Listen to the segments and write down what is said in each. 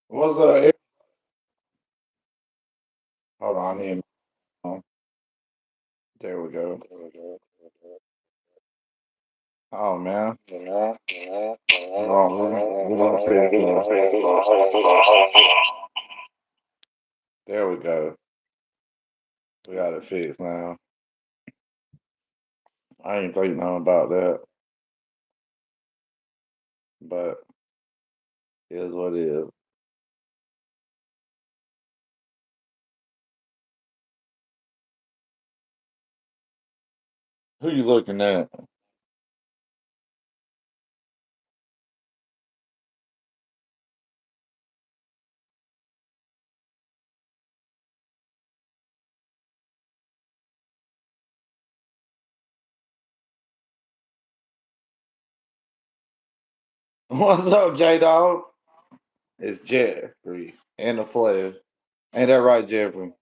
What's up? Hold on, here. There we go. Oh man. We're gonna fix it. There we go. We got it fixed now. I ain't think nothing about that, but it is what it is. Who you looking at? What's up, J Dog? It's Jeffrey in the flesh. Ain't that right, Jeffrey?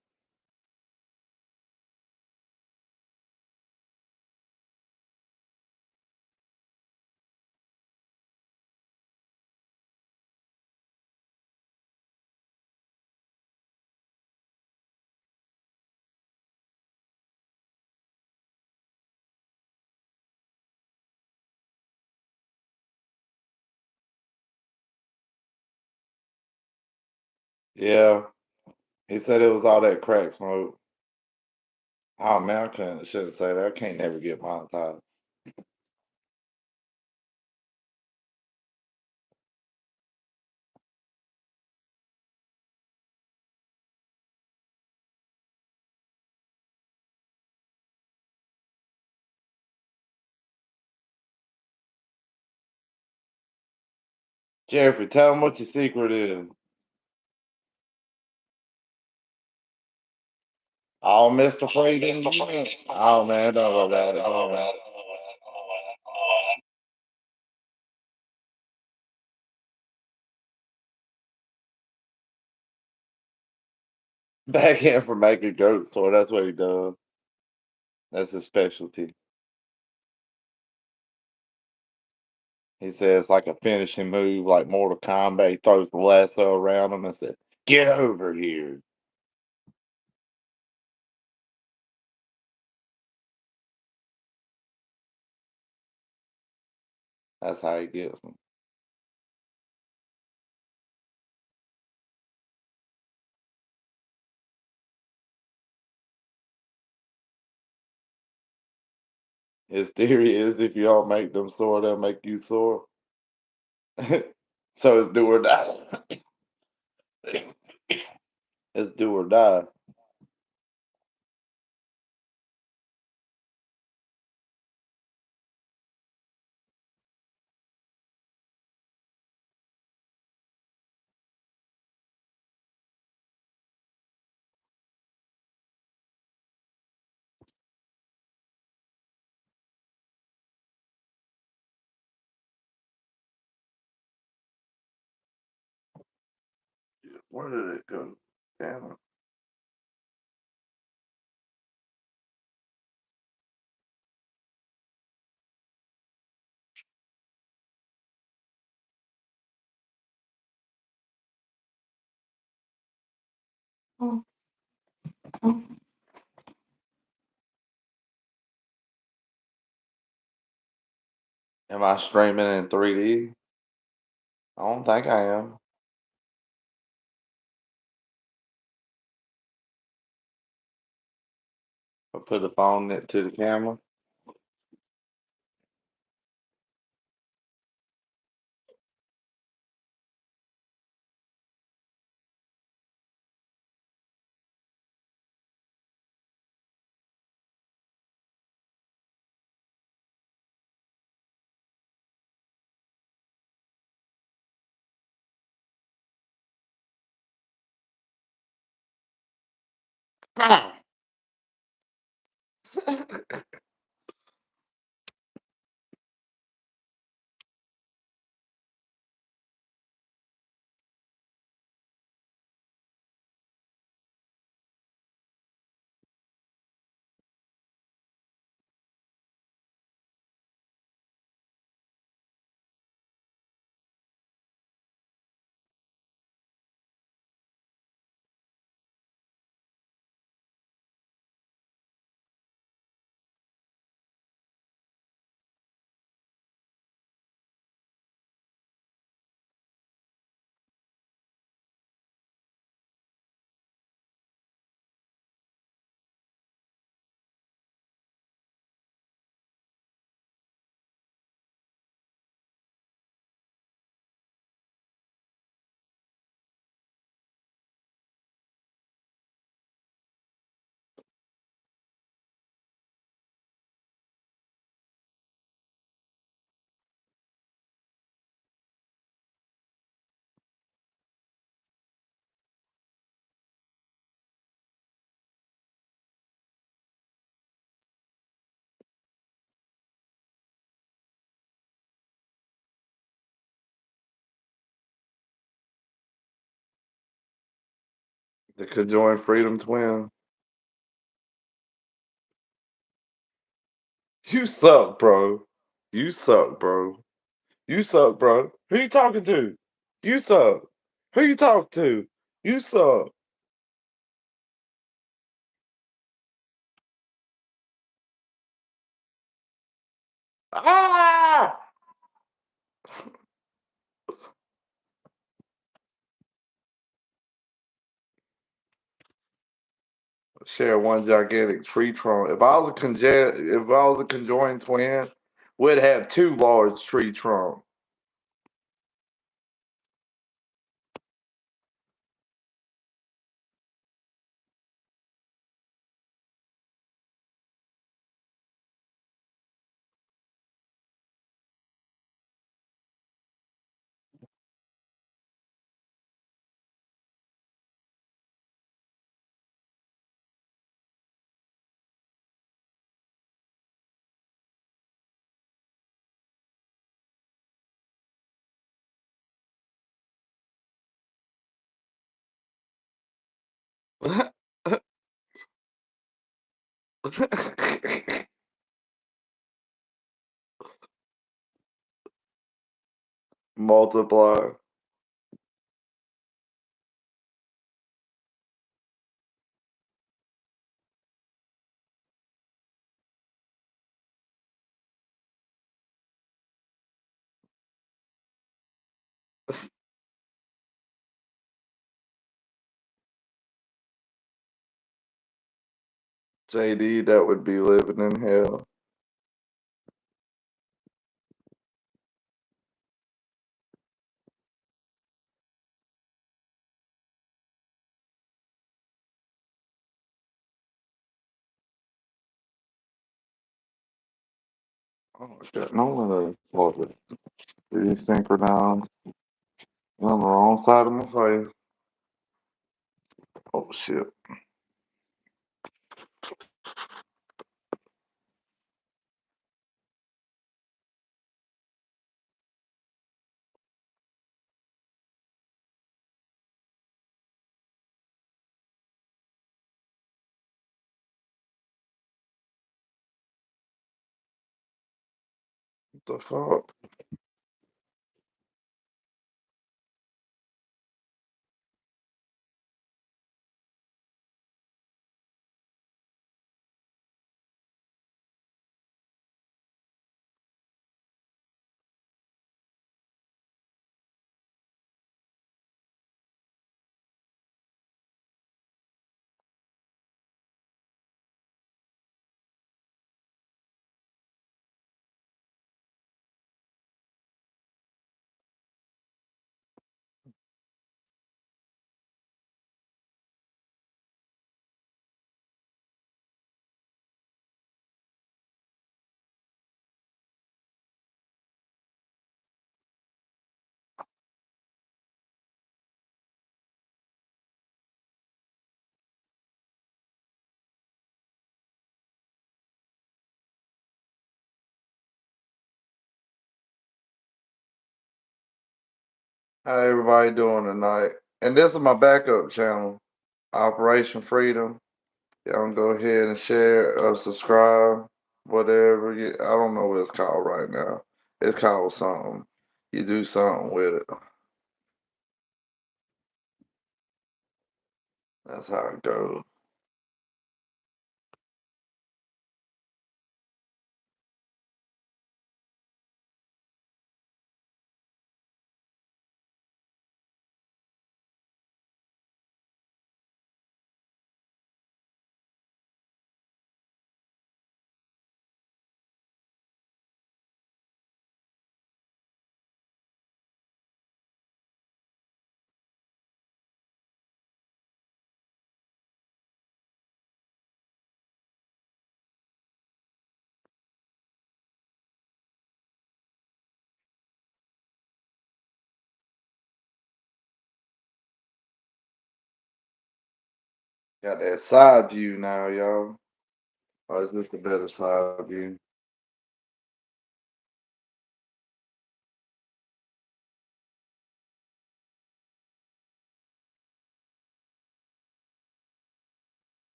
Yeah. He said it was all that crack smoke. Oh man, shouldn't say that. I can't never get monetized. Jeffrey, tell him what your secret is. Oh, Mr. Freedom. Oh man, don't worry about it. Oh man. Backhand for making goat sword. That's what he does. That's his specialty. He says it's like a finishing move, like Mortal Kombat. He throws the lasso around him and says, "Get over here." That's how he gets them. His theory is if you don't make them sore, they'll make you sore. So it's do or die. It's do or die. Where did it go? Damn it. Am I streaming in 3D? I don't think I am. I put the phone to the camera. The conjoined freedom twin. You suck, bro. You suck, bro. You suck, bro. Who you talking to? You suck. Who you talking to? You suck. Ah! Share one gigantic tree trunk. If I was a conjoined twin, we'd have two large tree trunks. Multiply. JD, that would be living in hell. Oh shit, no one was it. Desynchronized. On the wrong side of my face. Oh shit. What the fuck? How everybody doing tonight? And this is my backup channel, Operation Freedom. Y'all can go ahead and share or subscribe, whatever. I don't know what it's called right now. It's called something. You do something with it. That's how it goes. Got that side view now, y'all. Or is this the better side view?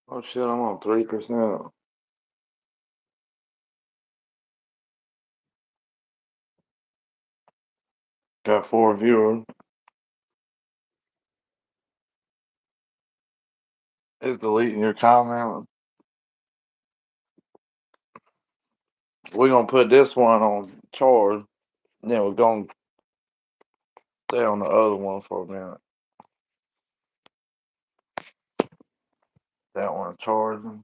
Oh shit, I'm on 3%. Got 4 viewers. It's deleting your comment. We're gonna put this one on charge. Then we're gonna stay on the other one for a minute. That one charging.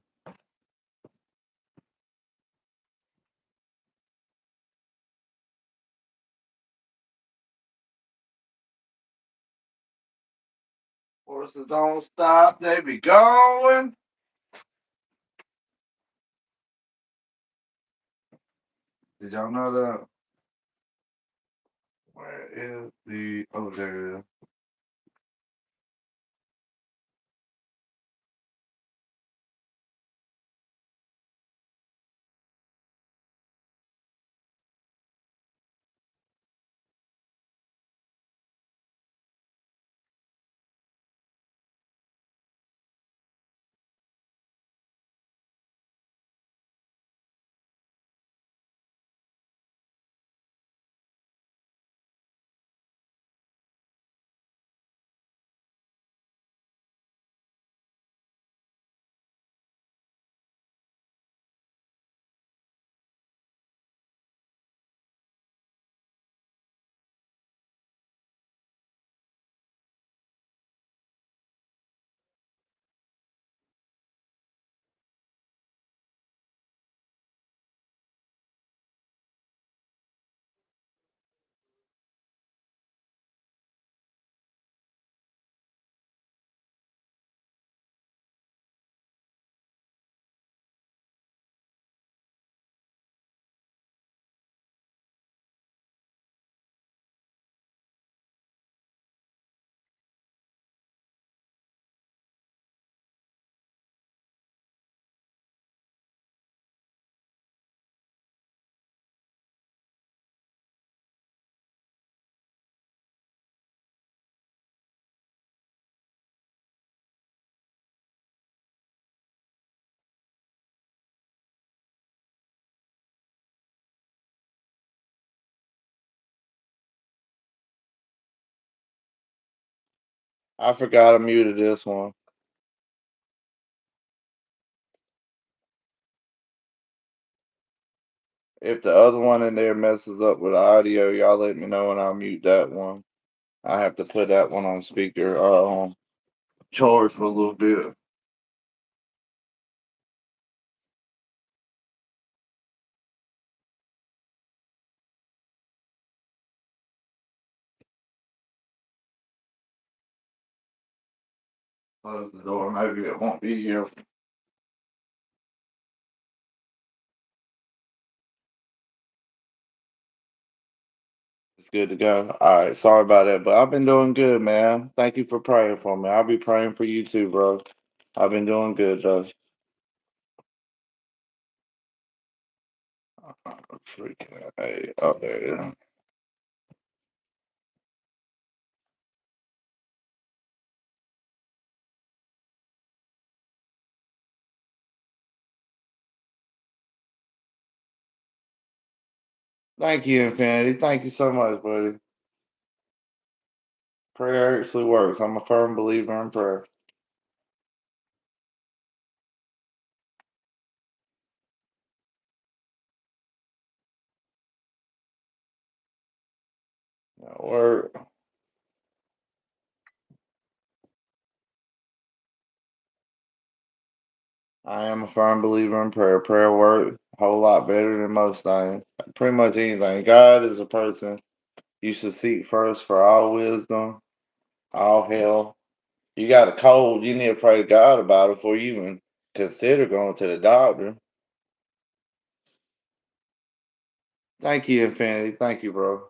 Horses don't stop, they be going. Did y'all know that? Where is the? Oh, there it is. I forgot I muted this one. If the other one in there messes up with the audio, y'all let me know and I'll mute that one. I have to put that one on speaker, on charge for a little bit. Close the door. Maybe it won't be here. It's good to go. All right. Sorry about that, but I've been doing good, man. Thank you for praying for me. I'll be praying for you too, bro. I've been doing good, though. Freaking, hey, up there. Thank you, Infinity. Thank you so much, buddy. Prayer actually works. I'm a firm believer in prayer. Word. I am a firm believer in prayer. Prayer works a whole lot better than most things. Pretty much anything. God is a person you should seek first for all wisdom, all help. You got a cold, you need to pray to God about it before you even consider going to the doctor. Thank you, Infinity. Thank you, bro.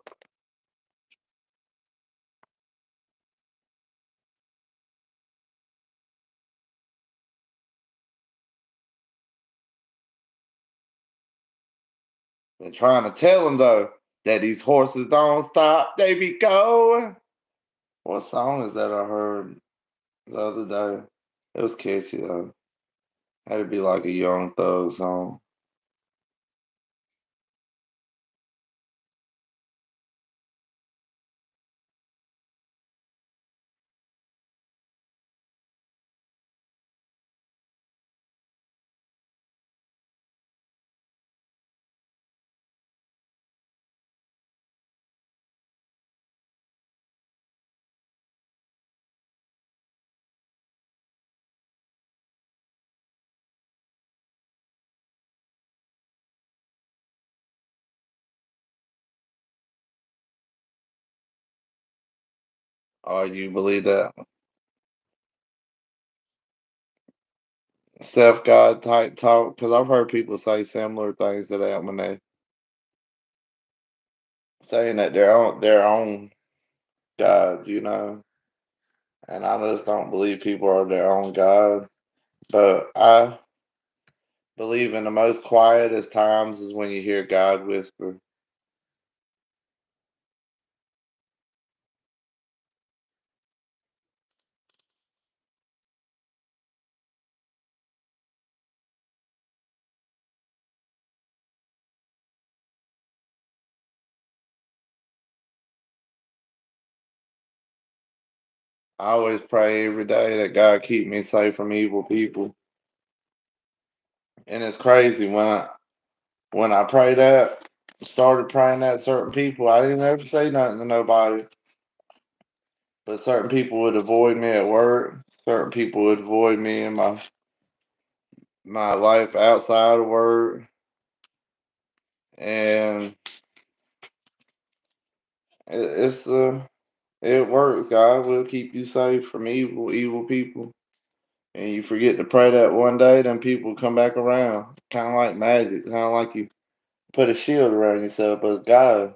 Been trying to tell him though that these horses don't stop, they be going. What song is that I heard the other day? It was catchy though. Had to be like a Young Thug song. Oh, you believe that self God type talk? Because I've heard people say similar things to that when they saying that their own God, And I just don't believe people are their own God. But I believe in the most quietest times is when you hear God whisper. I always pray every day that God keep me safe from evil people. And it's crazy when I pray that, started praying that certain people, I didn't ever say nothing to nobody, but certain people would avoid me at work. Certain people would avoid me in my life outside of work, and it works. God will keep you safe from evil people. And you forget to pray that one day, then people come back around. Kind of like magic. Kind of like you put a shield around yourself, but it's God.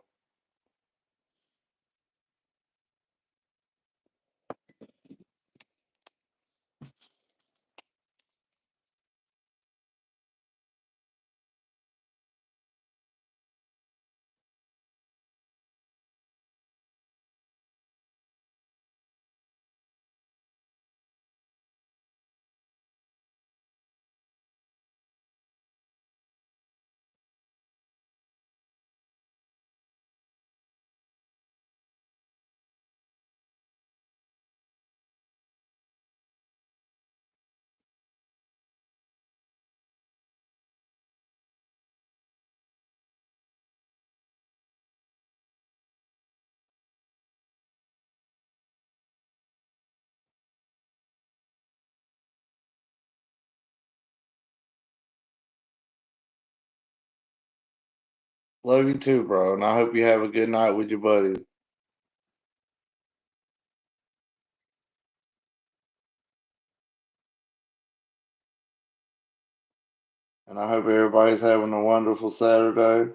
Love you too, bro. And I hope you have a good night with your buddies. And I hope everybody's having a wonderful Saturday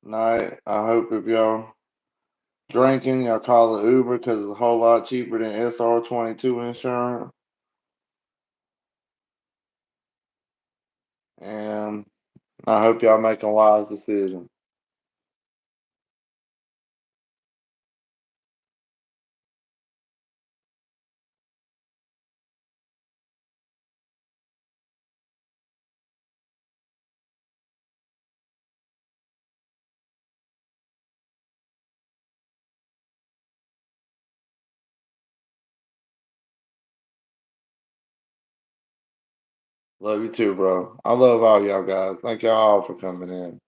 night. I hope if y'all drinking, y'all call it Uber because it's a whole lot cheaper than SR22 insurance. And I hope y'all making wise decisions. Love you too, bro. I love all y'all guys. Thank y'all all for coming in.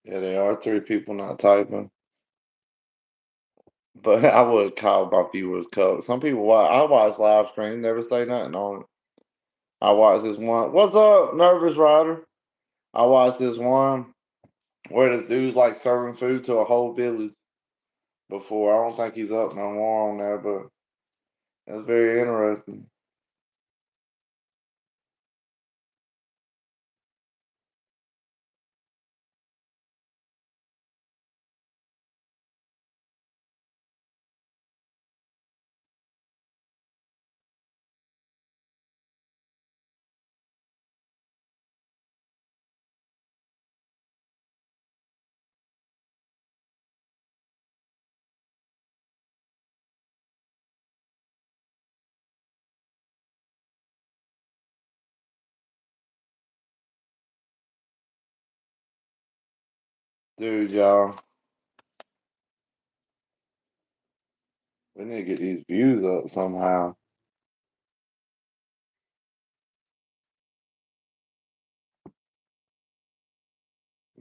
Yeah, there are three people not typing. But I would call my viewers coke. Some people watch. I watch live stream, never say nothing on it. I watched this one. What's up, Nervous Rider? I watched this one where this dude's like serving food to a whole village before. I don't think he's up no more on there, but it's very interesting. Dude, y'all, we need to get these views up somehow.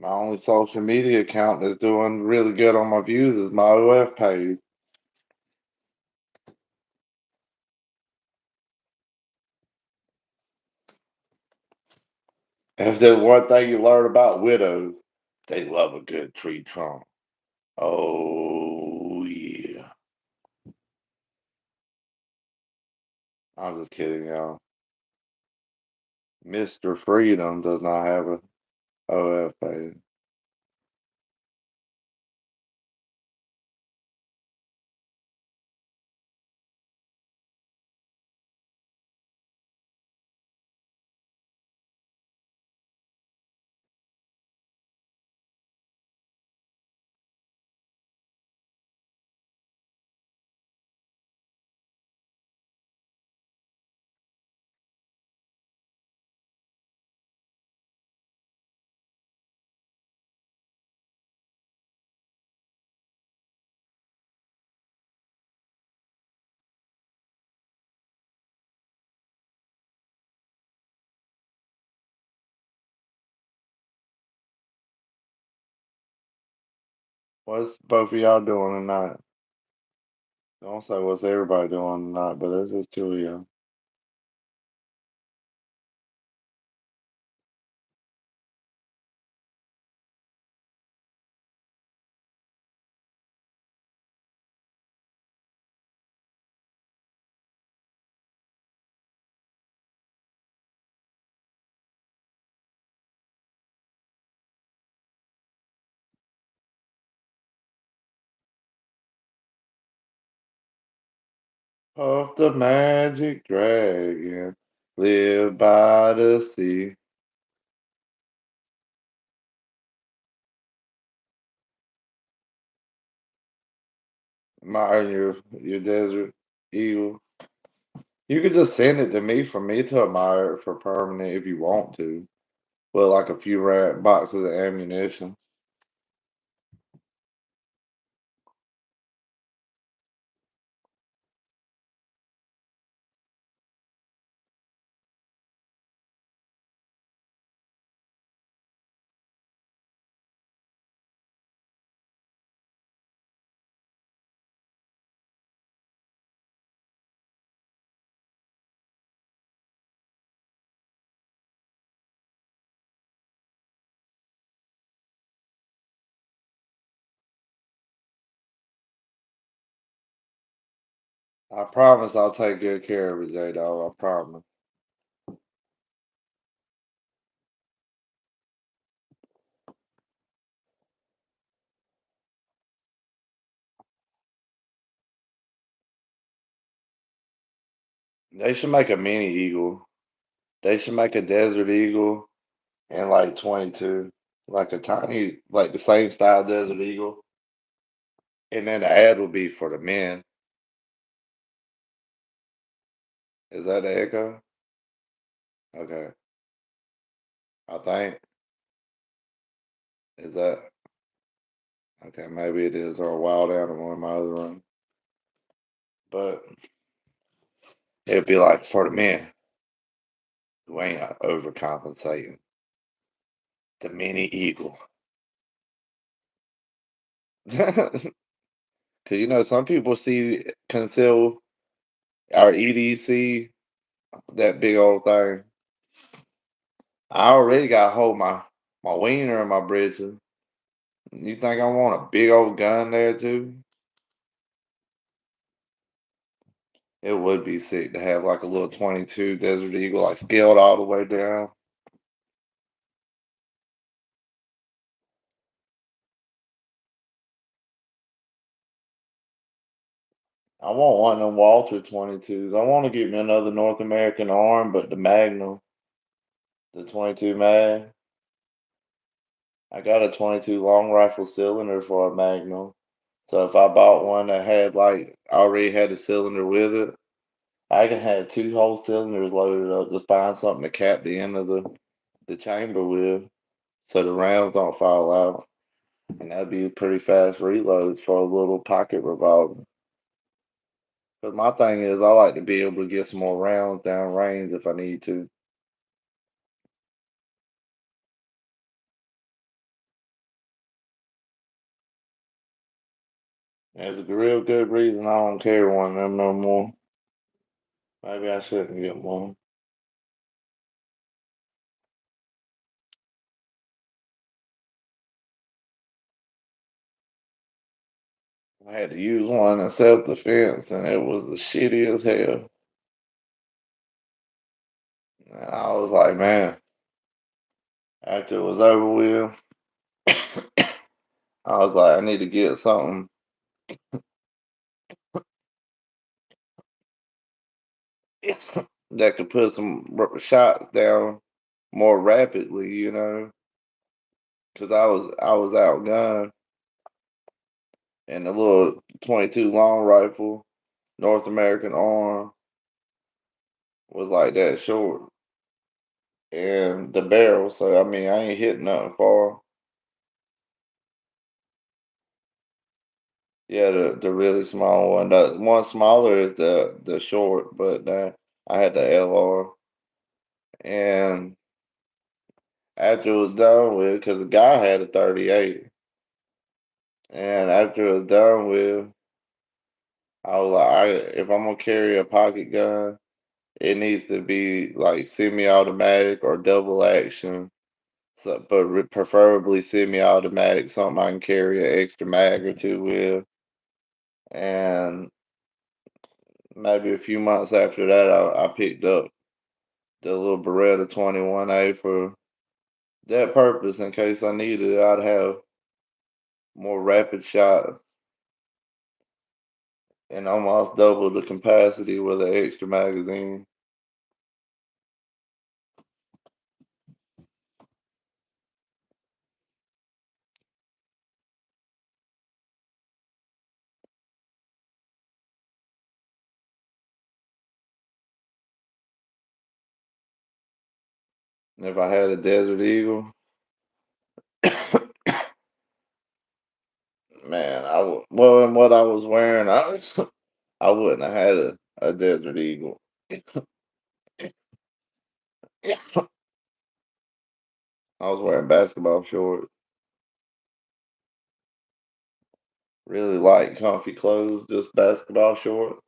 My only social media account that's doing really good on my views is my OF page. If there's one thing you learn about widows, they love a good tree trunk. Oh, yeah. I'm just kidding, y'all. Mr. Freedom does not have a OF page. What's both of y'all doing tonight? Don't say what's everybody doing tonight, but it's just two of y'all. Puff the magic dragon, live by the sea. My your desert eagle. You could just send it to me for me to admire it for permanent if you want to. With like a few boxes of ammunition. I promise I'll take good care of it, J Dog. I promise. They should make a mini eagle. They should make a desert eagle in like 22. Like a tiny, like the same style desert eagle. And then the ad will be for the men. Is that the echo? Okay. I think. Is that okay? Maybe it is, or a wild animal in my other room. But it'd be like for the men who ain't overcompensating. The mini eagle. Cause some people see conceal our EDC, that big old thing. I already got hold my wiener in my britches. You think I want a big old gun there too? It would be sick to have like a little 22 Desert Eagle, like scaled all the way down. I want one of them Walter 22s. I want to get me another North American arm, but the Magnum, the 22 Mag. I got a 22 long rifle cylinder for a Magnum. So if I bought one that had like already had a cylinder with it, I can have two whole cylinders loaded up. Just find something to cap the end of the chamber with, so the rounds don't fall out. And that'd be a pretty fast reload for a little pocket revolver. But my thing is, I like to be able to get some more rounds down range if I need to. There's a real good reason I don't carry one of them no more. Maybe I shouldn't get one. I had to use one in self defense, and it was the shitty as hell. And I was like, man, after it was over with, I was like, I need to get something that could put some shots down more rapidly, because I was outgunned, and the little 22 long rifle, North American arm, was like that short, and the barrel. So I mean, I ain't hitting nothing far. Yeah, the really small one. The one smaller is the short, but I had the LR, and after it was done with, because the guy had a 38, and after it was done with, I was like, if I'm gonna carry a pocket gun, it needs to be like semi-automatic or double action. So, but preferably semi-automatic, something I can carry an extra mag or two with. And maybe a few months after that, I picked up the little Beretta 21A for that purpose. In case I needed it, I'd have more rapid shot and almost double the capacity with an extra magazine. If I had a Desert Eagle, man, well, in what I was wearing, I wouldn't have had a Desert Eagle. I was wearing basketball shorts, really light, comfy clothes, just basketball shorts.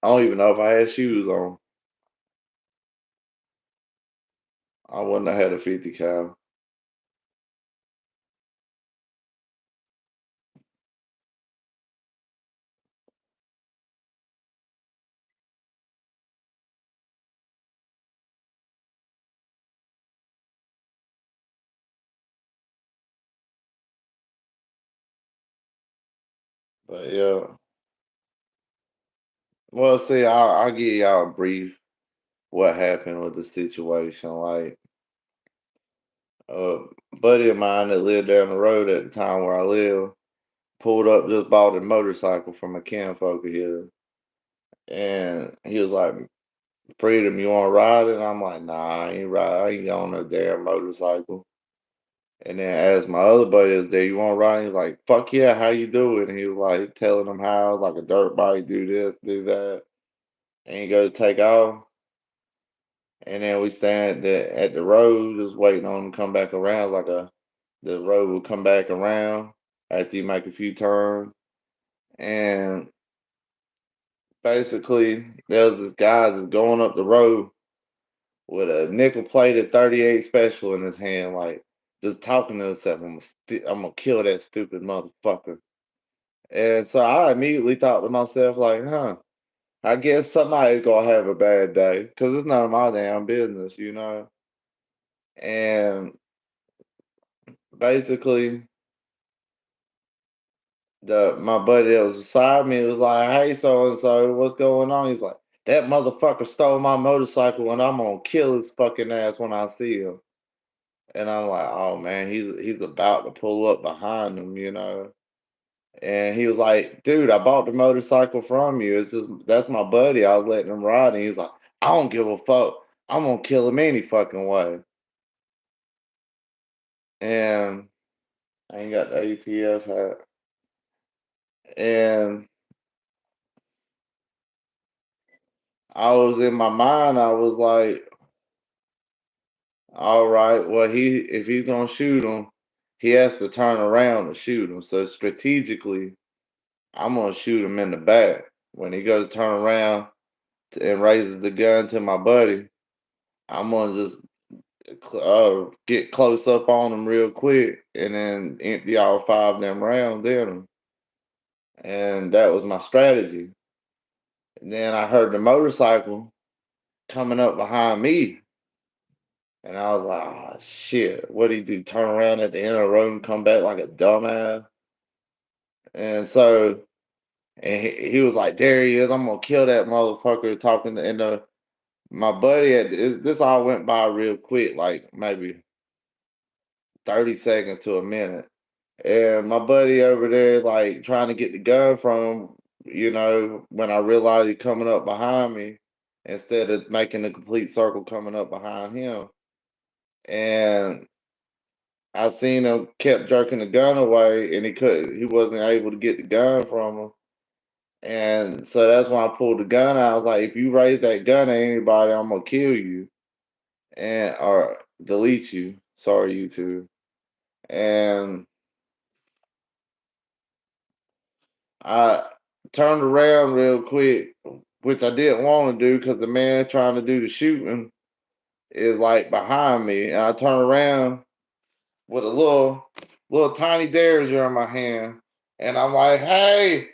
I don't even know if I had shoes on. I wouldn't have had a 50 cal. But yeah, well, see, I'll give y'all a brief what happened with the situation. Like, a buddy of mine that lived down the road at the time where I live pulled up, just bought a motorcycle from a kinfolk of his, and he was like, "Freedom, you want to ride it?" I'm like, "Nah, I ain't ride. I ain't on no damn motorcycle." And then as my other buddy was there, "You want to ride?" He's like, "Fuck yeah, how you do it?" And he was like telling him how, like a dirt bike, do this, do that. And he goes to take off. And then we stand at the road just waiting on him to come back around like a the road will come back around after you make a few turns. And basically, there was this guy just going up the road with a nickel plated 38 special in his hand, like just talking to himself. I'm gonna kill that stupid motherfucker. And so I immediately thought to myself, like, huh, I guess somebody's gonna have a bad day because it's none of my damn business, you know? And basically, the my buddy that was beside me was like, "Hey, so and so, what's going on?" He's like, "That motherfucker stole my motorcycle, and I'm gonna kill his fucking ass when I see him." And I'm like, "Oh man, he's about to pull up behind him, you know." And he was like, "Dude, I bought the motorcycle from you. It's just that's my buddy. I was letting him ride." And he's like, "I don't give a fuck. I'm gonna kill him any fucking way." And I ain't got the ATF hat. And I was in my mind, I was like, all right, well, if he's gonna shoot him, he has to turn around to shoot him. So strategically, I'm gonna shoot him in the back. When he goes to turn around and raises the gun to my buddy, I'm gonna just get close up on him real quick and then empty all five of them rounds in him. And that was my strategy. And then I heard the motorcycle coming up behind me. And I was like, oh shit, what do you do? Turn around at the end of the road and come back like a dumbass? And so and he was like, there he is, I'm gonna kill that motherfucker talking to, and my buddy this all went by real quick, like maybe 30 seconds to a minute. And my buddy over there like trying to get the gun from him, when I realized he coming up behind me instead of making a complete circle coming up behind him. And I seen him kept jerking the gun away, and he wasn't able to get the gun from him. And so that's when I pulled the gun out. I was like, if you raise that gun at anybody, I'm gonna kill you and or delete you. Sorry, YouTube. And I turned around real quick, which I didn't want to do because the man trying to do the shooting is like behind me. And I turned around with a little tiny derringer in my hand. And I'm like, hey,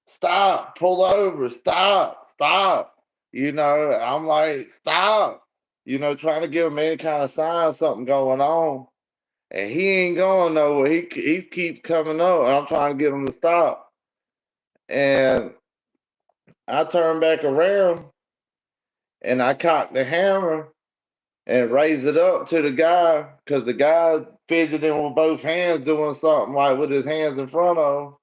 stop, pull over, stop. I'm like, stop, trying to give him any kind of sign something going on. And he ain't going nowhere. He keeps coming up, and I'm trying to get him to stop. And I turned back around and I cocked the hammer and raised it up to the guy because the guy's fidgeting with both hands doing something like with his hands in front of him.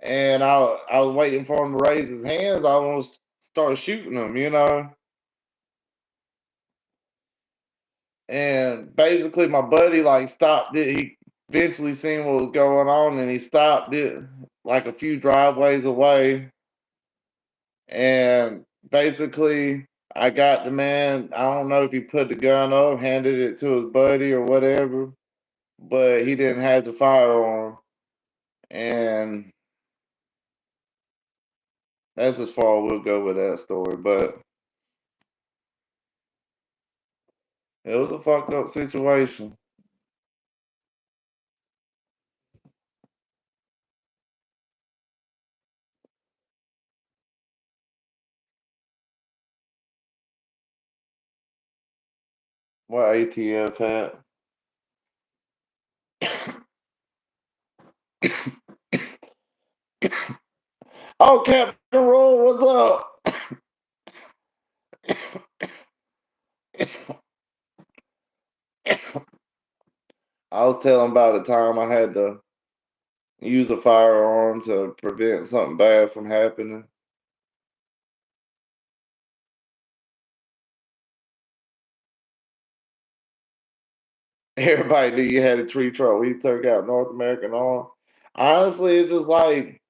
And I was waiting for him to raise his hands. I want to start shooting him. And basically, my buddy like stopped it. He eventually seen what was going on, and he stopped it like a few driveways away. And basically, I got the man. I don't know if he put the gun up, handed it to his buddy or whatever, but he didn't have the firearm. And that's as far we'll go with that story. But it was a fucked up situation. What ATF had? Oh, Captain Roll, what's up? I was telling about the time I had to use a firearm to prevent something bad from happening. Everybody knew you had a tree truck. We took out North American Arm. Honestly, it's just like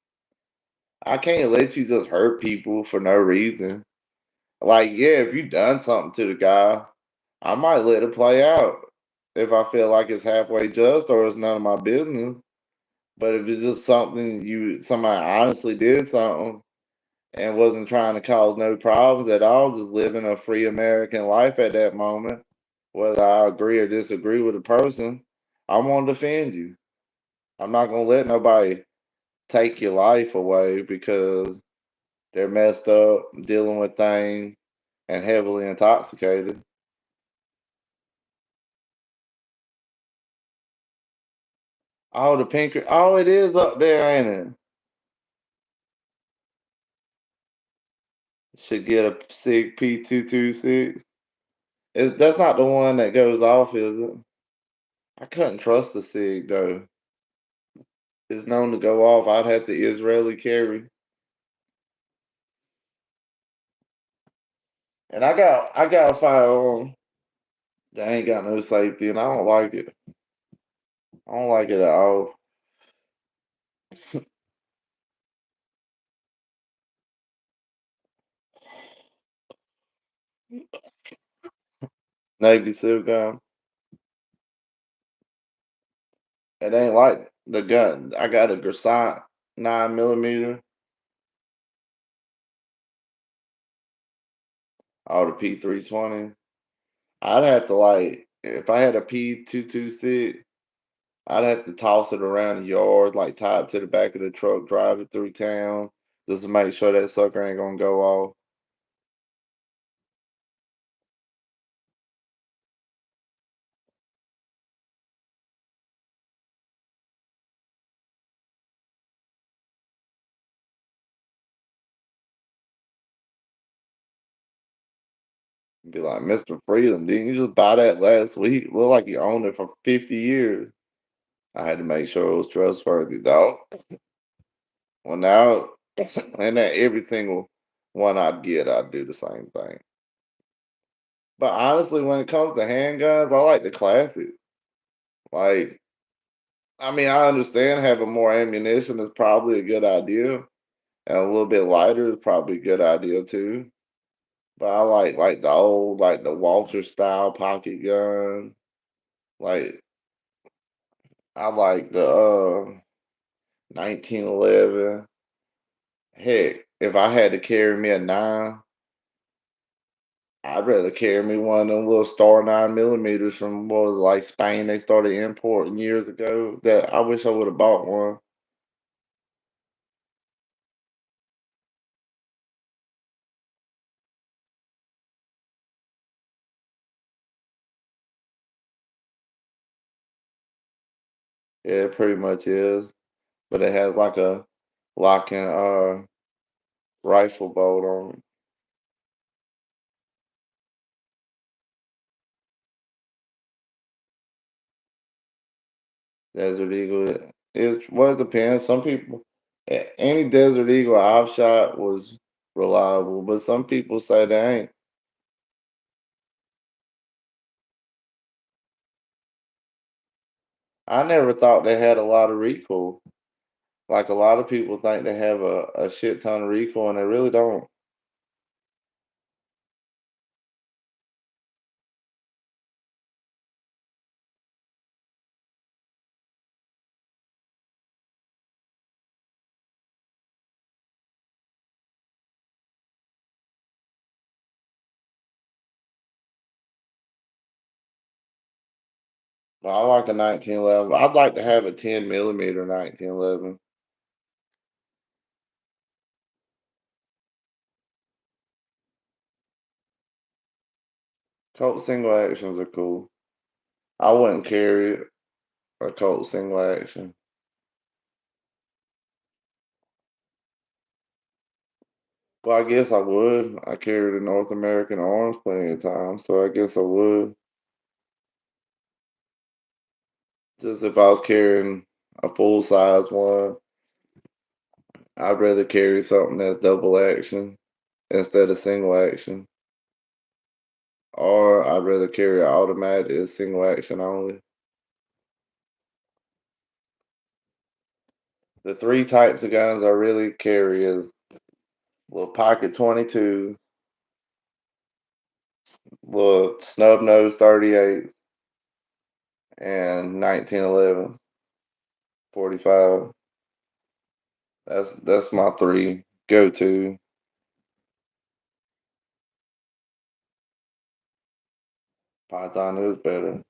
I can't let you just hurt people for no reason. Like, yeah, if you done something to the guy, I might let it play out. if I feel like it's halfway just or it's none of my business. But if it's just something somebody honestly did something and wasn't trying to cause no problems at all, just living a free American life at that moment, whether I agree or disagree with the person, I'm gonna defend you. I'm not gonna let nobody take your life away because they're messed up, dealing with things, and heavily intoxicated. Oh, the pink. Oh, it is up there, ain't it? Should get a SIG P226. That's not the one that goes off, is it? I couldn't trust the SIG though. It's known to go off. I'd have the Israeli carry, and I got a firearm that ain't got no safety, and I don't like it. I don't like it at all. Navy SEAL gun. It ain't like the gun. I got a Grisant 9 millimeter. Oh, the P320. I'd have to like if I had a P226. I'd have to toss it around the yard, like tie it to the back of the truck, drive it through town, just to make sure that sucker ain't gonna go off. Be like, Mr. Freedom, didn't you just buy that last week? Look like you owned it for 50 years. I had to make sure it was trustworthy, dog. Well, now, and that every single one I get, I do the same thing. But honestly, when it comes to handguns, I like the classic. Like, I mean, I understand having more ammunition is probably a good idea, and a little bit lighter is probably a good idea too. But I like the old, like the Walter style pocket gun. Like I like the 1911. Heck, if I had to carry me a nine, I'd rather carry me one of them little Star 9 millimeters from what was it, like Spain. They started importing years ago. That I wish I would have bought one. Yeah, it pretty much is. But it has like a locking rifle bolt on it. Desert Eagle. It depends. Some people, any Desert Eagle I've shot was reliable, but some people say they ain't. I never thought they had a lot of recoil. Like a lot of people think they have a shit ton of recoil, and they really don't. But I like a 1911. I'd like to have a 10 millimeter 1911. Colt single actions are cool. I wouldn't carry a Colt single action. Well, I guess I would. I carried a North American Arms plenty of times, so I guess I would. Just if I was carrying a full size one, I'd rather carry something that's double action instead of single action. Or I'd rather carry an automatic as single action only. The three types of guns I really carry is little pocket 22, little snub nose 38, and 1911, 45. That's my three go to. Python is better.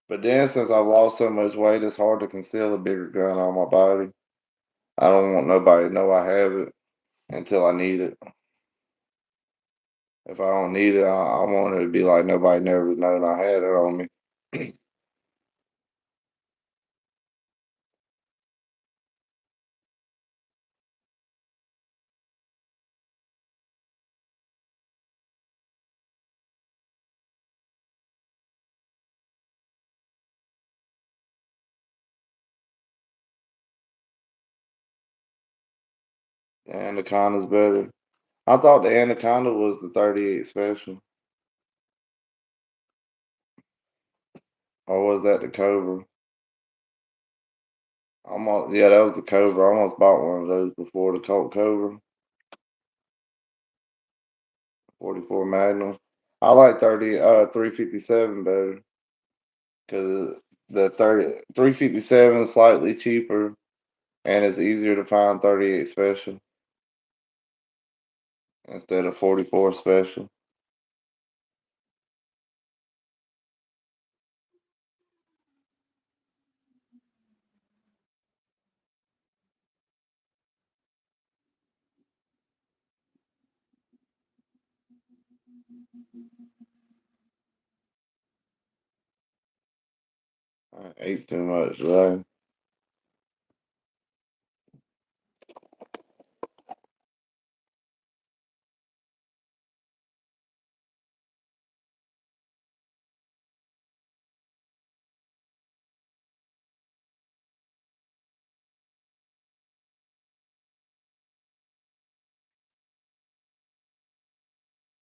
But then since I've lost so much weight, it's hard to conceal a bigger gun on my body. I don't want nobody to know I have it until I need it. If I don't need it, I want it to be like nobody never known I had it on me. The Anaconda's better. I thought the Anaconda was the 38 special. Or was that the Cobra? Almost, yeah, that was the Cobra. I almost bought one of those before the Colt Cobra, 44 Magnum. I like 357 better because the 357 is slightly cheaper and it's easier to find 38 special instead of 44 special. 8 too much, right?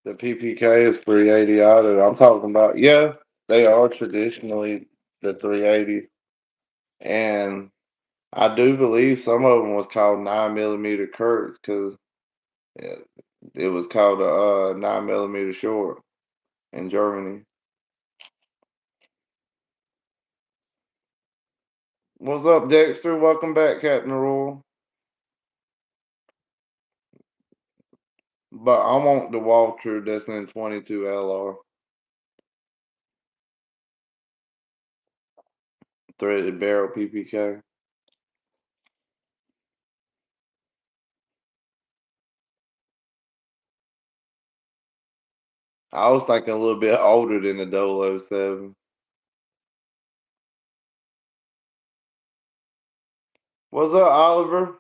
The PPK is 380 auto. I'm talking about, yeah, they are traditionally the 380. And I do believe some of them was called 9 millimeter Kurtz because it was called a 9 millimeter short in Germany. What's up, Dexter? Welcome back, Captain Royal. But I want the Walter that's in 22 LR threaded barrel PPK. I was thinking a little bit older than the 007. What's up, Oliver?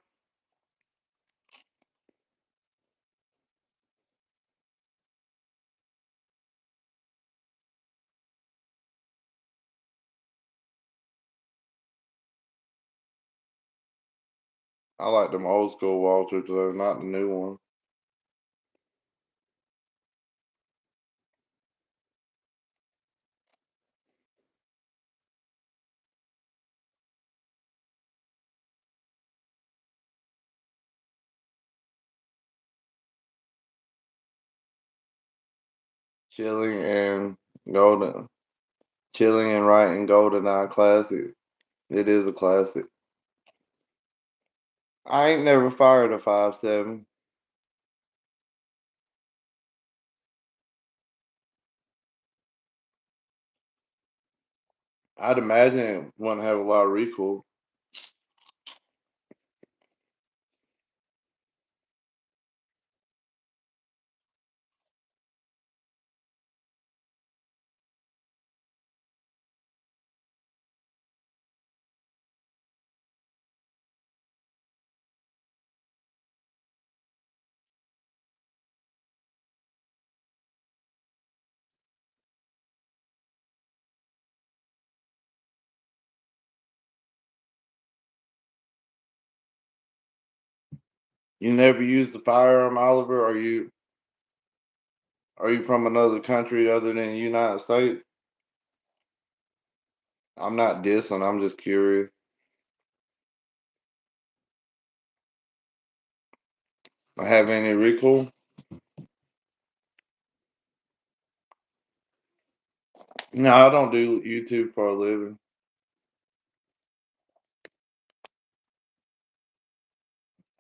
I like them old school Walters though, not the new one. Chilling and Golden, Chilling and Writing GoldenEye classic. It is a classic. I ain't never fired a 5.7. I'd imagine it wouldn't have a lot of recoil. You never used a firearm, Oliver? Are you from another country other than the United States? I'm not dissing, I'm just curious. I have any recoil? No, I don't do YouTube for a living.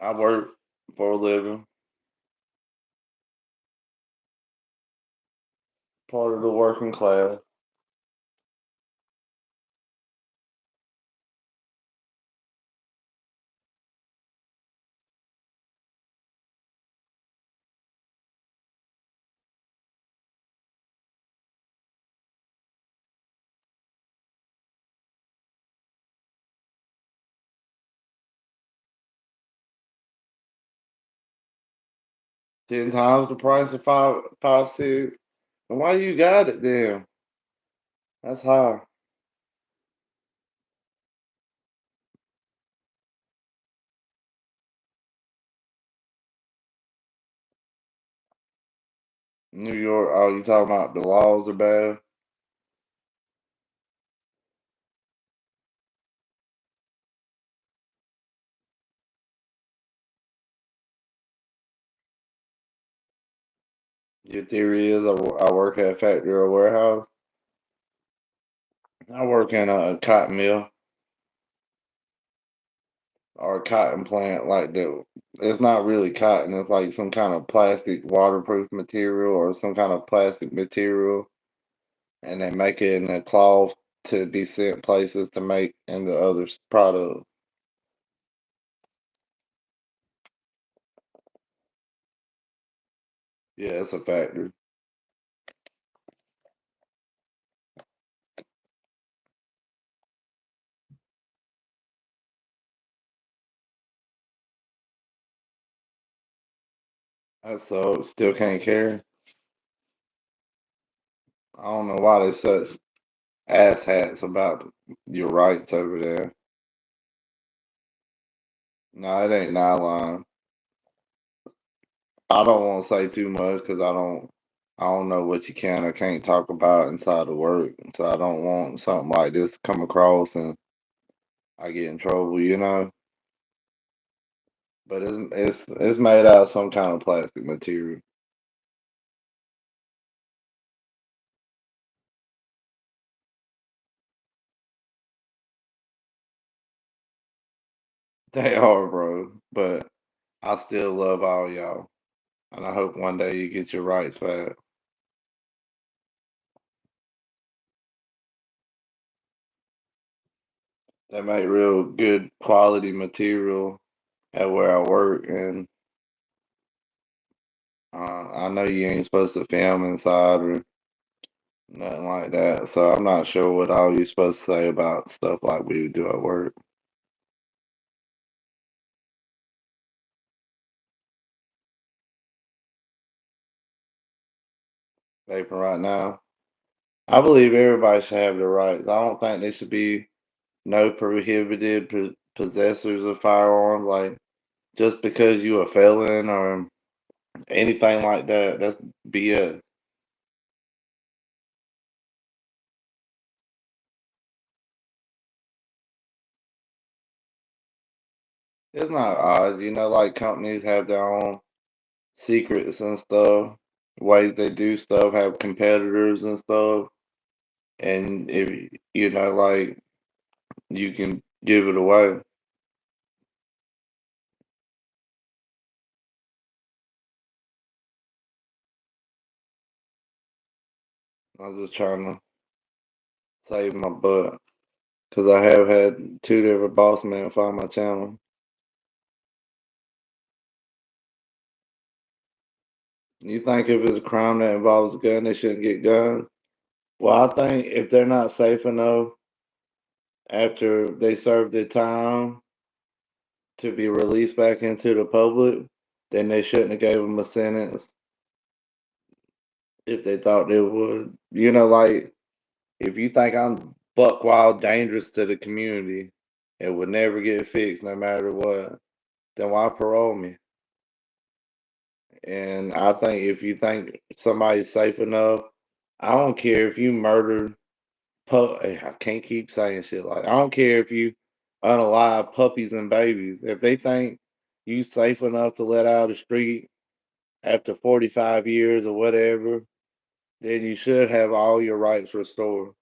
I work for a living. Part of the working class. 10 times the price of five six. And why you got it then? That's high. New York. Oh, you talking about the laws are bad? Your theory is I work at a factory or a warehouse. I work in a cotton mill or a cotton plant. Like the, it's not really cotton. It's like some kind of plastic waterproof material or some kind of plastic material, and they make it in a cloth to be sent places to make into other products. Yeah, it's a factory. So still can't carry. I don't know why they such asshats about your rights over there. No, it ain't nylon. I don't want to say too much because I don't know what you can or can't talk about inside the work. So I don't want something like this to come across and I get in trouble, you know. But it's made out of some kind of plastic material. They are, bro. But I still love all y'all, and I hope one day you get your rights back. They make real good quality material at where I work, and I know you ain't supposed to film inside or nothing like that. So I'm not sure what all you're supposed to say about stuff like we do at work. Vaping right now. I believe everybody should have the rights. I don't think there should be no prohibited possessors of firearms. Like just because you a felon or anything like that, that's BS. It's not odd, you know, like companies have their own secrets and stuff, ways they do stuff, have competitors and stuff. And if you know, like you can give it away. I'm just trying to save my butt because I have had two different boss men find my channel. You think if it's a crime that involves a gun, they shouldn't get guns? Well, I think if they're not safe enough after they serve their time to be released back into the public, then they shouldn't have gave them a sentence if they thought they would. You know, like if you think I'm buck wild dangerous to the community and would never get fixed no matter what, then why parole me? And I think if you think somebody's safe enough, I don't care if you murdered I can't keep saying shit like I don't care if you unalive puppies and babies. If they think you safe enough to let out of the street after 45 years or whatever, then you should have all your rights restored.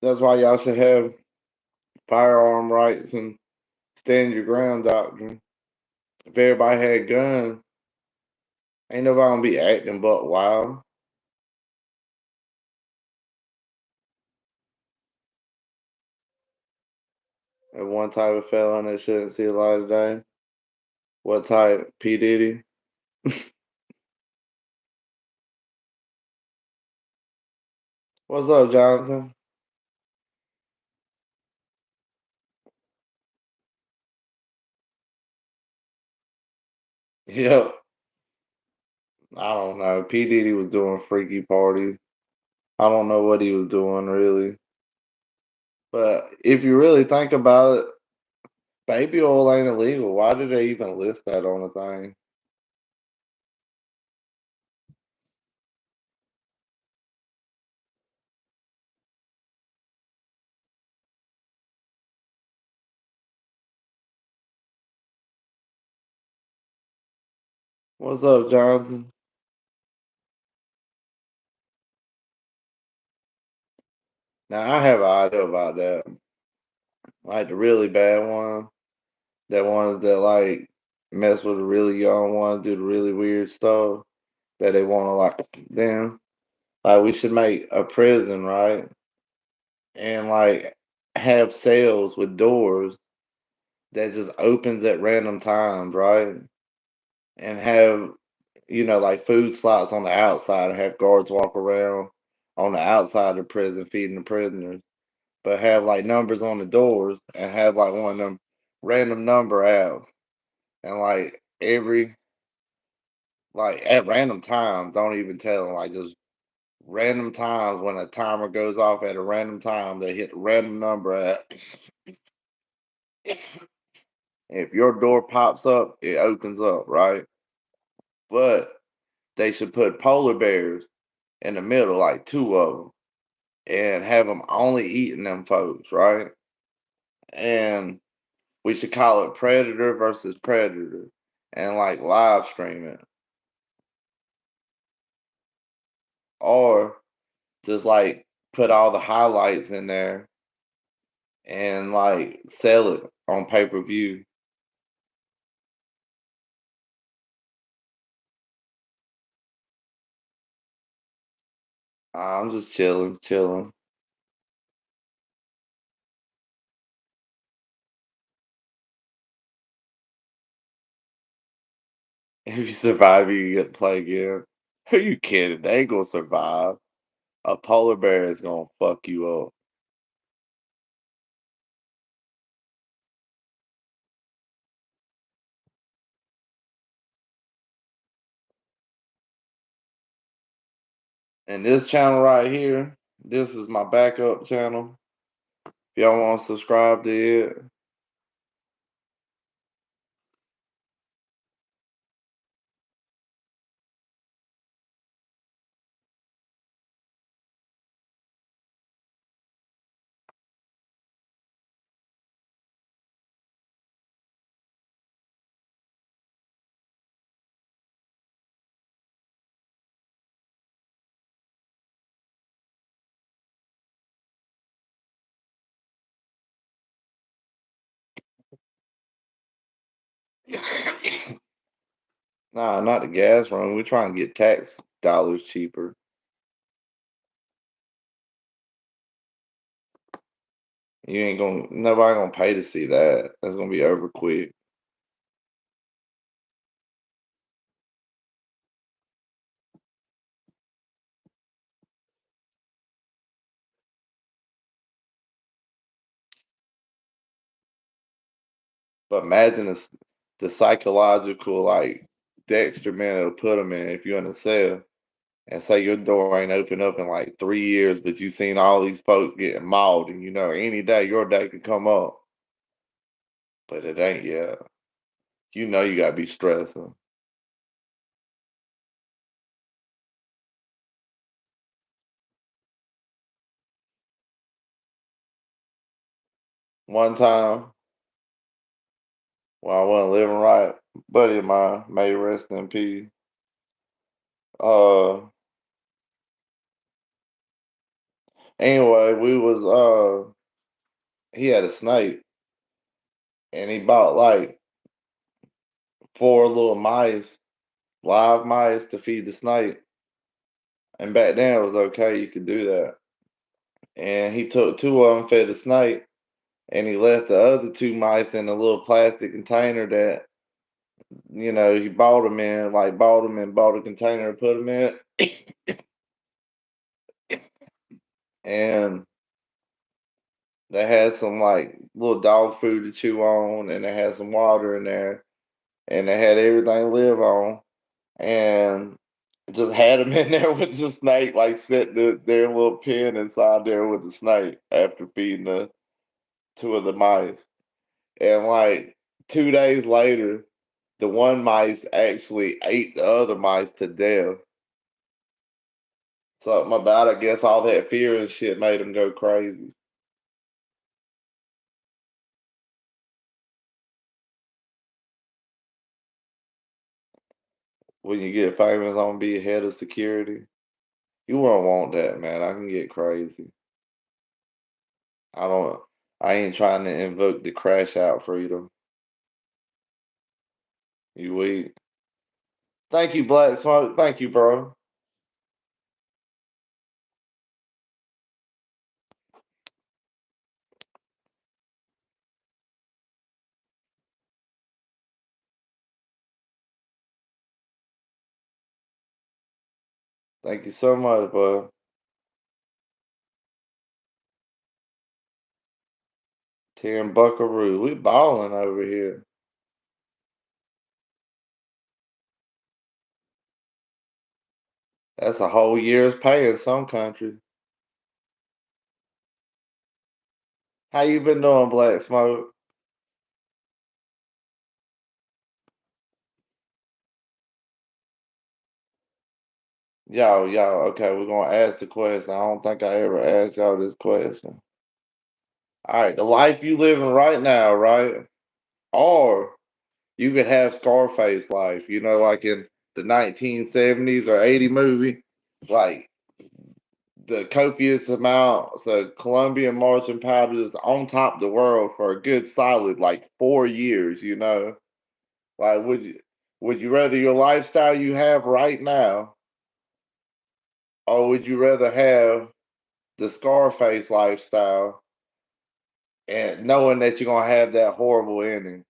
That's why y'all should have firearm rights and stand your ground doctrine. If everybody had guns, ain't nobody gonna be acting but wild. And one type of felon that shouldn't see a light of day. What type? P. Diddy? What's up, Jonathan? Yep. I don't know. P. Diddy was doing freaky parties. I don't know what he was doing really. But if you really think about it, baby oil ain't illegal. Why did they even list that on the thing? What's up, Johnson? Now I have an idea about that. Like the really bad one, the ones that like mess with the really young ones, do the really weird stuff that they want to like them. Like we should make a prison, right? And like have cells with doors that just opens at random times, right? And have like food slots on the outside and have guards walk around on the outside of the prison feeding the prisoners, but have like numbers on the doors and have like one of them random number apps and like at random times, don't even tell them like just random times when a timer goes off at a random time, they hit the random number app. If your door pops up, it opens up, right? But they should put polar bears in the middle, like two of them, and have them only eating them folks, right? And we should call it predator versus predator and like live stream it. Or just like put all the highlights in there and like sell it on pay-per-view. I'm just chilling, chilling. If you survive, you get to play again. Who you kidding? They ain't gonna survive. A polar bear is gonna fuck you up. And this channel right here, this is my backup channel. If y'all want to subscribe to it, nah, not the gas run. We're trying to get tax dollars cheaper. You ain't gonna nobody gonna pay to see that. That's gonna be over quick. But imagine the psychological like Dexter man it'll put them in if you're in a cell and say your door ain't open up in like 3 years, but you seen all these folks getting mauled, and any day your day could come up, but it ain't yet. You gotta be stressing. One time while I wasn't living right, buddy of mine, may he rest in peace. Uh, anyway, he had a snake, and he bought like four little mice, live mice, to feed the snake. And back then it was okay, you could do that. And he took two of them, fed the snake, and he left the other two mice in a little plastic container that he bought them in, like bought them and bought a container and put them in, and they had some like little dog food to chew on, and they had some water in there, and they had everything to live on, and just had them in there with the snake, like set their little pen inside there with the snake after feeding the two of the mice. And like 2 days later, the one mice actually ate the other mice to death. Something about, I guess, all that fear and shit made them go crazy. When you get famous, I'm gonna be head of security. You won't want that, man. I can get crazy. I don't. I ain't trying to invoke the crash out freedom. You weak. Thank you, Black Smoke. Thank you, bro. Thank you so much, bro. 10 Buckaroo. We balling over here. That's a whole year's pay in some countries. How you been doing, Black Smoke? Y'all, okay, we're gonna ask the question. I don't think I ever asked y'all this question. All right, the life you living right now, right? Or you could have Scarface life, like in the 1970s or 80 movie, like the copious amounts of Colombian marching powders on top of the world for a good solid like 4 years, Like would you rather your lifestyle you have right now, or would you rather have the Scarface lifestyle and knowing that you're gonna have that horrible ending?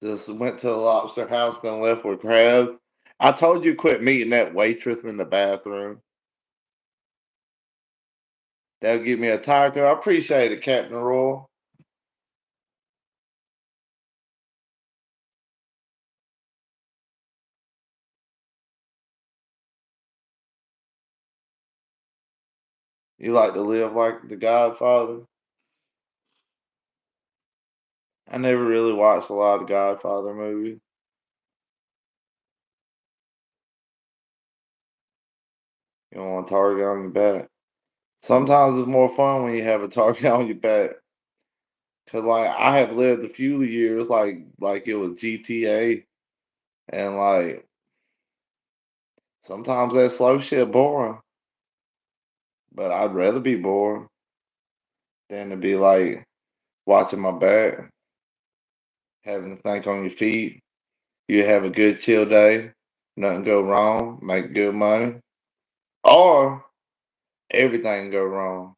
Just went to the lobster house, then left with crabs. I told you quit meeting that waitress in the bathroom. That'll give me a taco. I appreciate it, Captain Royal. You like to live like the Godfather? I never really watched a lot of Godfather movies. You don't want a target on your back. Sometimes it's more fun when you have a target on your back. Cause like I have lived a few years like it was GTA, and like sometimes that slow shit boring. But I'd rather be bored than to be like watching my back, having to think on your feet. You have a good chill day, nothing go wrong, make good money, or everything go wrong.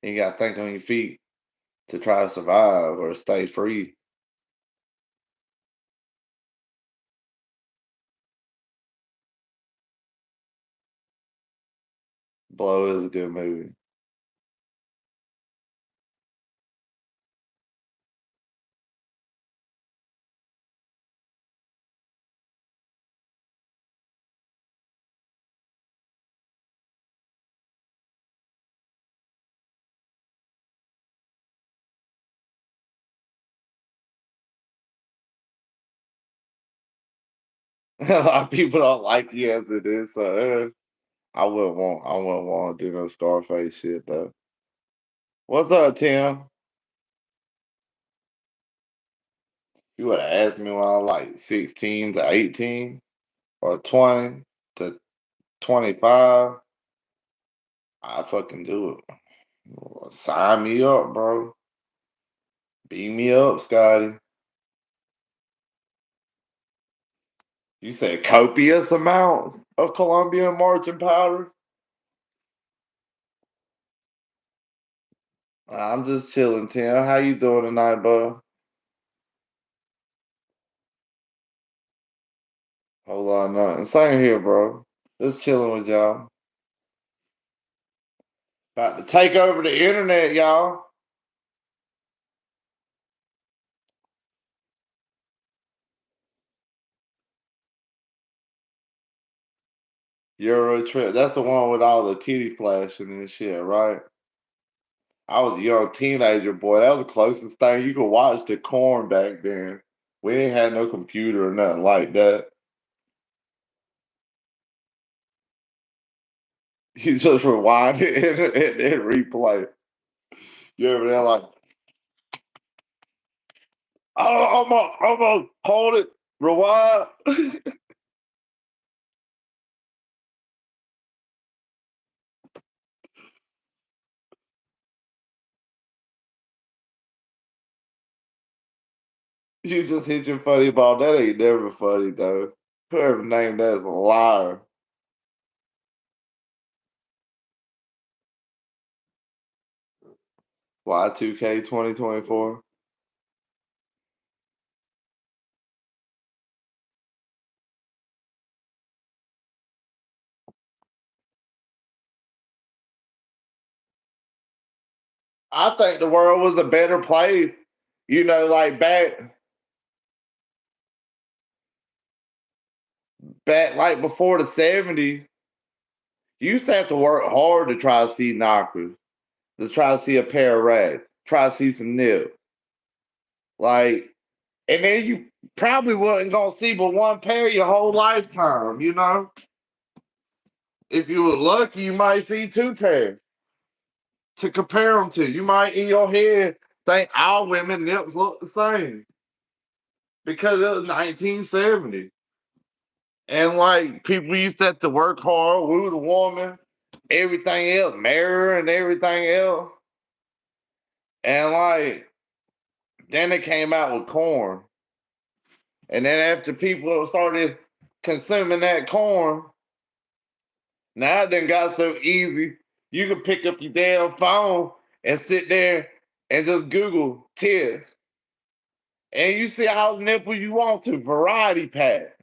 And you got to think on your feet to try to survive or stay free. Blow is a good movie. A lot of people don't like you as it is, so I wouldn't want to do no Scarface shit though. What's up, Tim? You would have asked me when I was like 16 to 18 or 20 to 25. I fucking do it. Well, sign me up, bro. Beat me up, Scotty. You said copious amounts of Colombian marching powder? I'm just chilling, Tim. How you doing tonight, bro? Whole lot of nothing. Same here, bro. Just chilling with y'all. About to take over the internet, y'all. Euro trip. That's the one with all the titty flashing and shit, right? I was a young teenager, boy. That was the closest thing you could watch to corn back then. We ain't had no computer or nothing like that. You just rewind it and replay it. You ever there like, oh, I'm gonna hold it, rewind. You just hit your funny ball. That ain't never funny though. Whoever named that is a liar. Y2K 2024. I think the world was a better place. You know, like back like before the 70s, you used to have to work hard to try to see knockers, to try to see a pair of rats, try to see some nips. Like, and then you probably wasn't gonna see but one pair your whole lifetime, you know? If you were lucky, you might see two pairs to compare them to. You might in your head think all women nips look the same because it was 1970. And like people used to have to work hard, woo the woman, everything else, marry and everything else. And like then they came out with corn. And then after people started consuming that corn, now it done got so easy. You can pick up your damn phone and sit there and just Google tits. And you see all the nipple you want to, variety pack.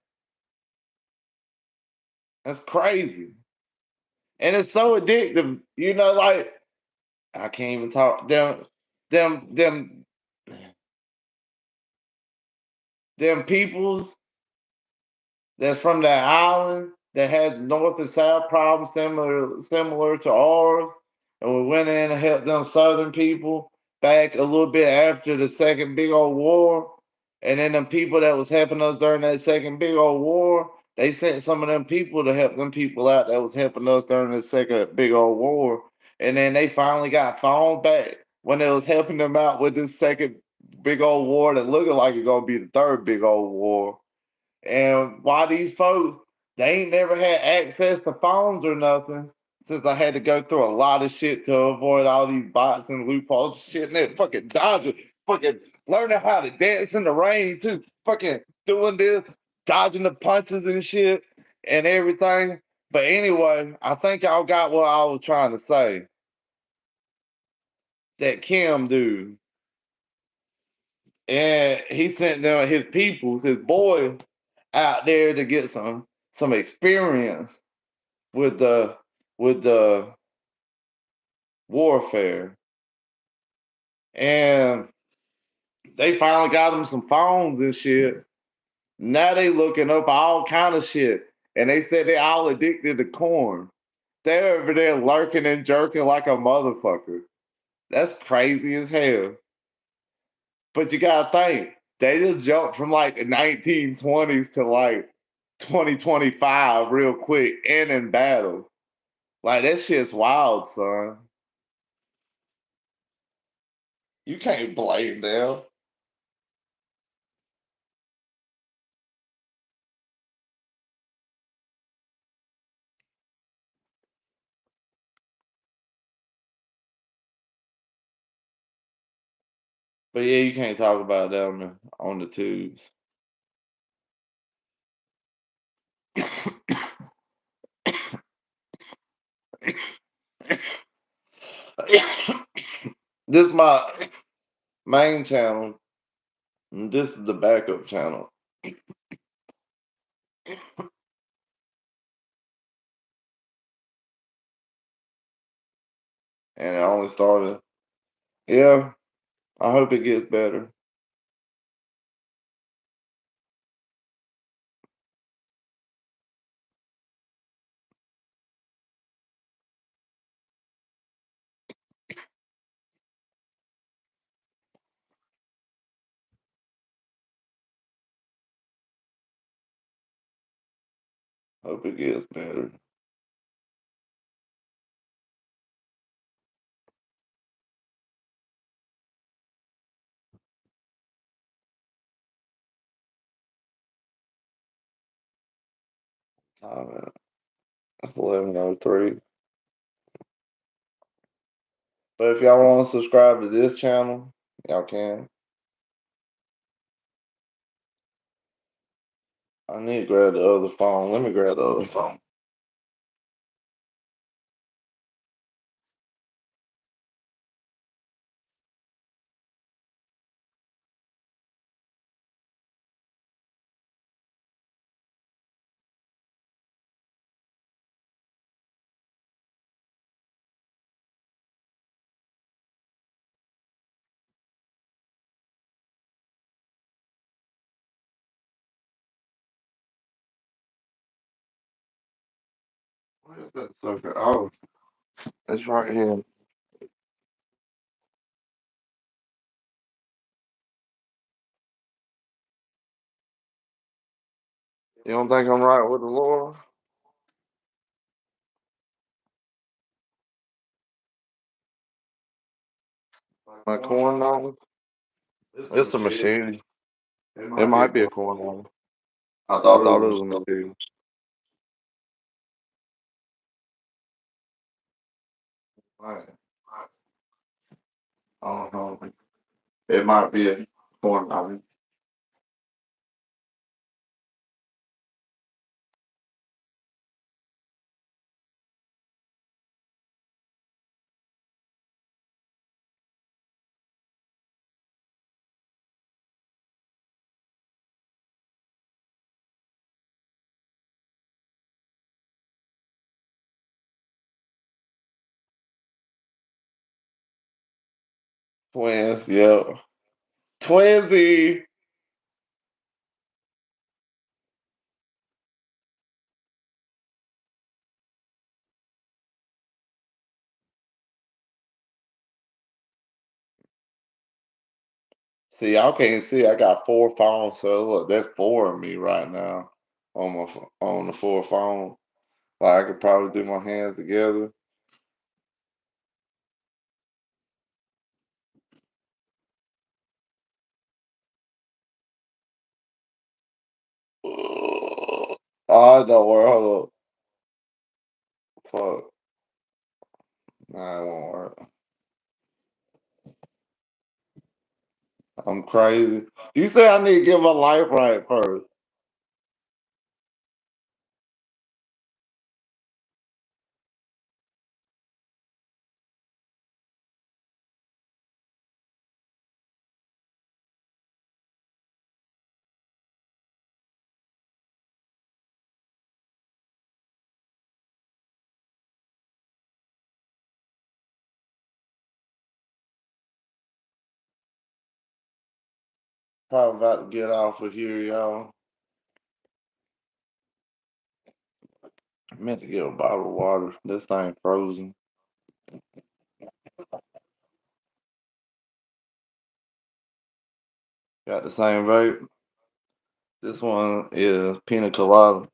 That's crazy. And it's so addictive. You know, like I can't even talk. Them, them peoples that's from that island that had north and south problems similar to ours, and we went in and helped them southern people back a little bit after the second big old war. And then them people that was helping us during that second big old war, they sent some of them people to help them people out that was helping us during the second big old war. And then they finally got phone back when they was helping them out with this second big old war that looked like it gonna be the third big old war. And why these folks, they ain't never had access to phones or nothing since I had to go through a lot of shit to avoid all these bots and loopholes and shit and then fucking dodging, fucking learning how to dance in the rain too, fucking doing this, dodging the punches and shit and everything. But anyway, I think y'all got what I was trying to say. That Kim dude. And he sent them his peoples, his boys out there to get some experience with the warfare. And they finally got them some phones and shit. Now they looking up all kind of shit. And they said they all addicted to corn. They're over there lurking and jerking like a motherfucker. That's crazy as hell. But you gotta think, they just jumped from like the 1920s to like 2025 real quick and in battle. Like that shit's wild, son. You can't blame them. But yeah, you can't talk about them on the tubes. This is my main channel. And this is the backup channel. And it only started. Yeah, I hope it gets better. Hope it gets better. Time out. It's 11:03. But if y'all want to subscribe to this channel, y'all can. I need to grab the other phone. Let me grab the other phone. Where's that sucker? Oh, it's right here. You don't think I'm right with the Lord? My corn knowledge? It's a machine. It might be a corn knowledge. I thought it was a machine. Right. I don't know. It might be a corn knowledge. Twins, yeah. Twinsy. See, y'all can't see. I got four phones, so look, that's four of me right now on the four phone. Like I could probably do my hands together. Oh, don't worry. Hold up. Fuck. Nah, it won't work. I'm crazy. You say I need to get my life right first. Probably about to get off of here, y'all. I meant to get a bottle of water. This thing frozen. Got the same vape. This one is pina colada.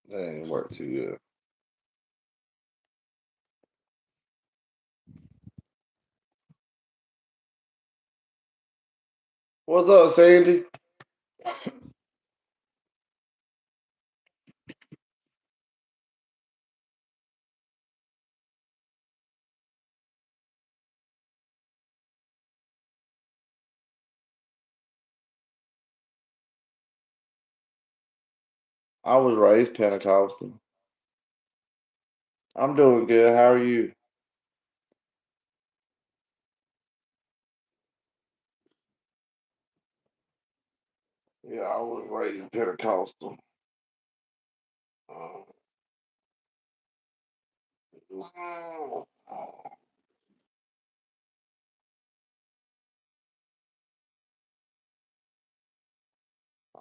That ain't work too good. What's up, Sandy? I was raised Pentecostal. I'm doing good. How are you? Yeah, I was raised Pentecostal. Uh, I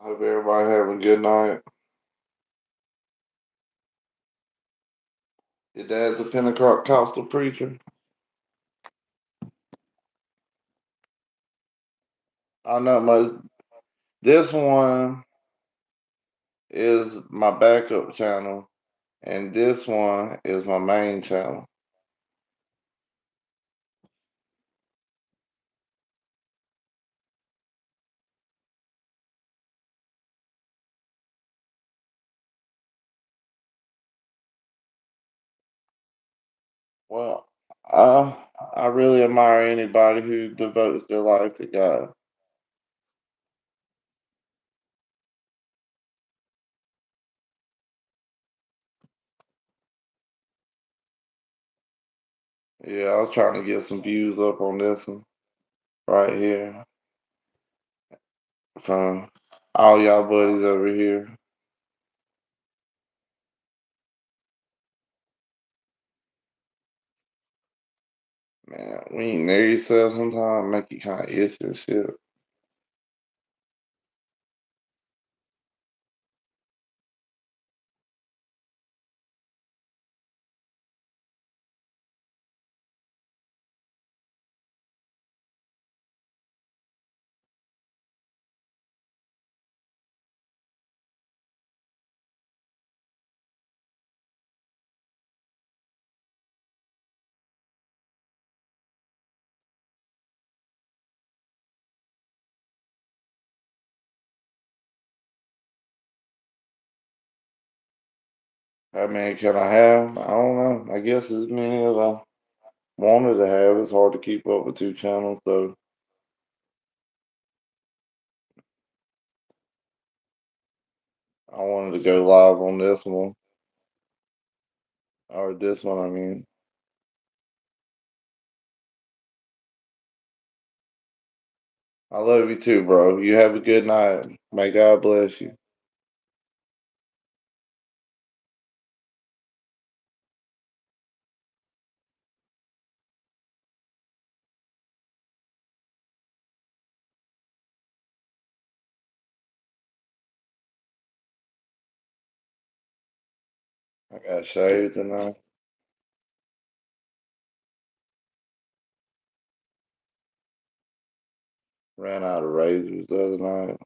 hope everybody having a good night. Your dad's a Pentecostal preacher. I know my this one is my backup channel, and this one is my main channel. Well, I I really admire anybody who devotes their life to God. Yeah, I was trying to get some views up on this one right here from all y'all buddies over here. Man, when you near yourself sometimes make you kind of itch and shit. How many can I have? I don't know. I guess as many as I wanted to have. It's hard to keep up with two channels, so I wanted to go live on this one, or this one, I mean. I love you too, bro. You have a good night. May God bless you. I got shaved tonight. Ran out of razors the other night.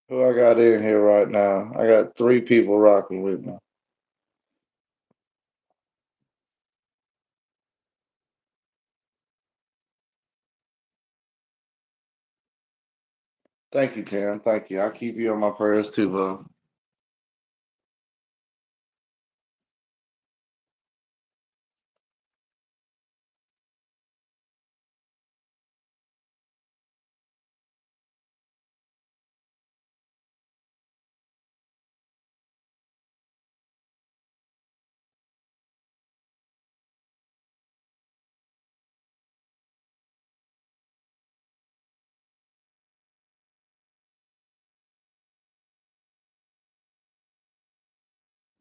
Who I got in here right now? I got three people rocking with me. Thank you, Tim. Thank you. I'll keep you on my prayers too, bro.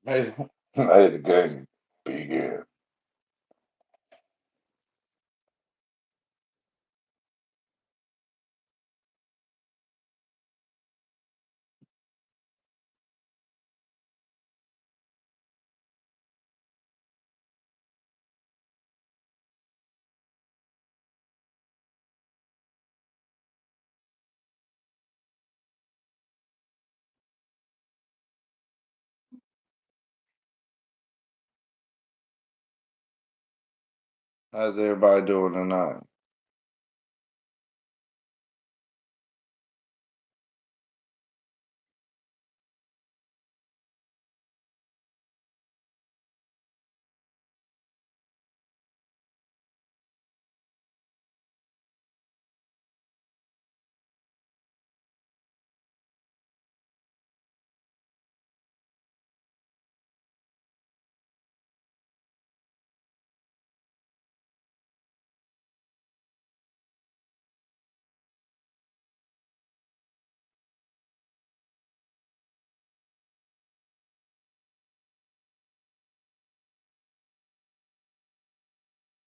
Hey, hey, the game begin. How's everybody doing tonight?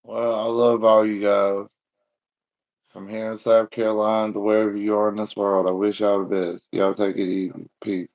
Well, I love all you guys from here in South Carolina to wherever you are in this world. I wish y'all the best. Y'all take it easy. Peace.